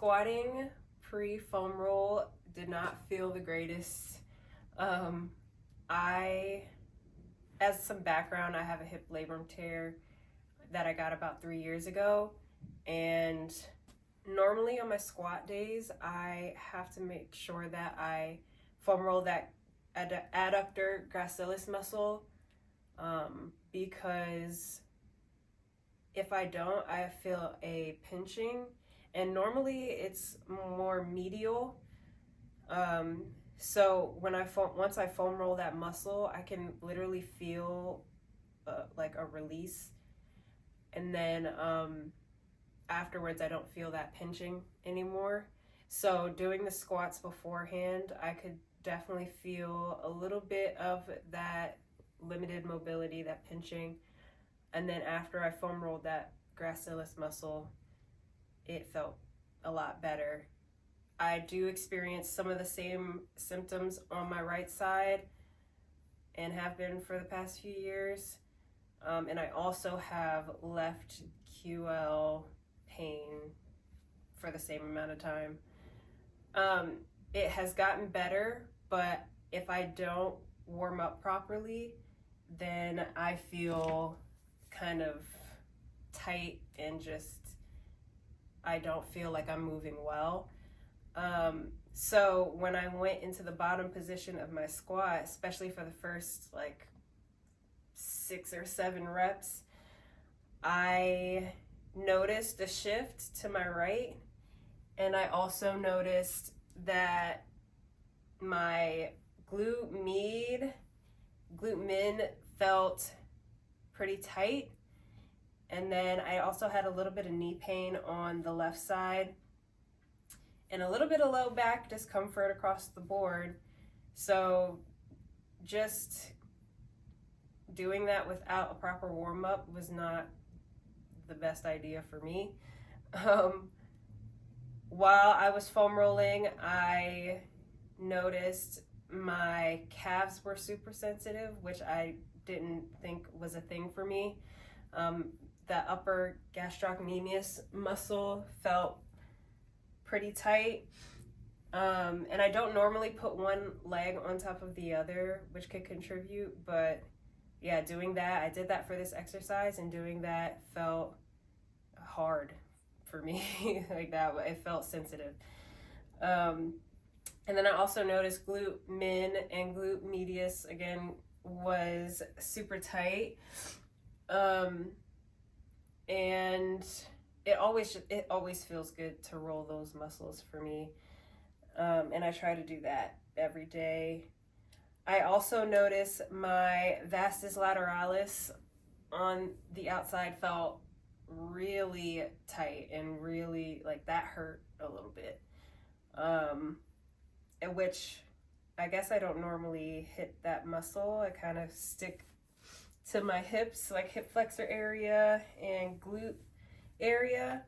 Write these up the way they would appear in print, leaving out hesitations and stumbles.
Squatting pre-foam roll did not feel the greatest. I, as some background, I have a hip labrum tear that I got about 3 years ago, and normally on my squat days, I have to make sure that I foam roll that adductor gracilis muscle, because if I don't, I feel a pinching, and normally it's more medial. So when once I foam roll that muscle, I can literally feel like a release, and then afterwards I don't feel that pinching anymore. So doing the squats beforehand, I could definitely feel a little bit of that limited mobility, that pinching, and then after I foam rolled that gracilis muscle, it felt a lot better. I do experience some of the same symptoms on my right side and have been for the past few years. And I also have left QL pain for the same amount of time. It has gotten better, but if I don't warm up properly, then I feel kind of tight and I don't feel like I'm moving well. So when I went into the bottom position of my squat, especially for the first like 6 or 7 reps, I noticed a shift to my right, and I also noticed that my glute min felt pretty tight, and then I also had a little bit of knee pain on the left side and a little bit of low back discomfort across the board. So just doing that without a proper warm-up was not the best idea for me. While I was foam rolling, I noticed my calves were super sensitive, which I didn't think was a thing for me. The upper gastrocnemius muscle felt pretty tight, and I don't normally put one leg on top of the other, which could contribute, but yeah, doing that, I did that for this exercise, and doing that felt hard for me. Like that, it felt sensitive. And then I also noticed glute min and glute medius again was super tight, and it always feels good to roll those muscles for me, and I try to do that every day. I also noticed my vastus lateralis on the outside felt really tight, and really like that hurt a little bit, which I guess I don't normally hit that muscle. I kind of stick to my hips, like hip flexor area and glute area,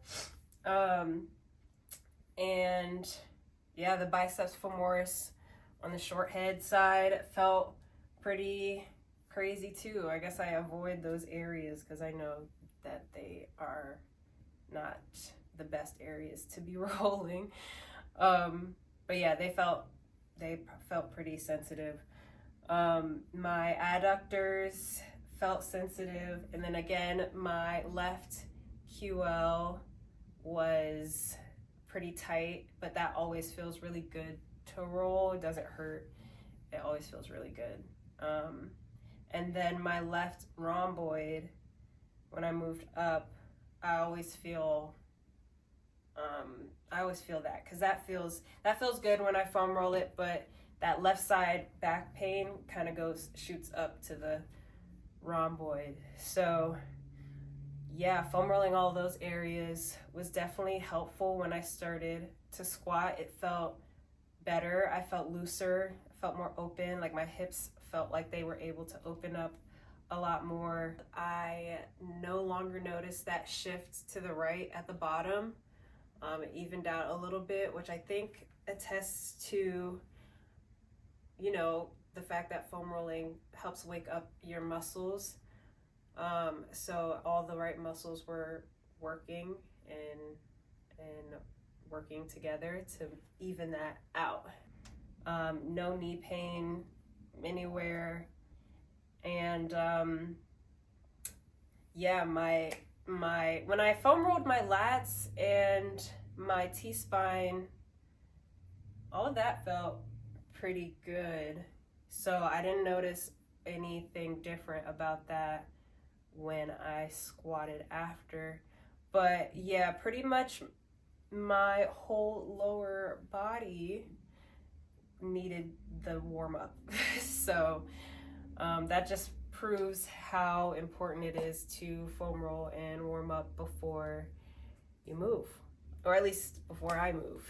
and yeah, the biceps femoris on the short head side felt pretty crazy too. I guess I avoid those areas because I know that they are not the best areas to be rolling. But yeah, they felt pretty sensitive. My adductors felt sensitive, and then again, my left QL was pretty tight, but that always feels really good to roll. It doesn't hurt. It always feels really good. And then my left rhomboid, when I moved up, I always feel that, because that feels good when I foam roll it, but that left side back pain kind of shoots up to the rhomboid. So yeah, foam rolling all those areas was definitely helpful. When I started to squat, it felt better. I felt looser, I felt more open, like my hips felt like they were able to open up a lot more. I no longer noticed that shift to the right at the bottom. It evened out a little bit, which I think attests to, the fact that foam rolling helps wake up your muscles. So all the right muscles were working and working together to even that out. No knee pain anywhere. And yeah, my when I foam rolled my lats and my T-spine, all of that felt pretty good. So I didn't notice anything different about that when I squatted after. But yeah, pretty much my whole lower body needed the warm up. So that just proves how important it is to foam roll and warm up before you move, or at least before I move.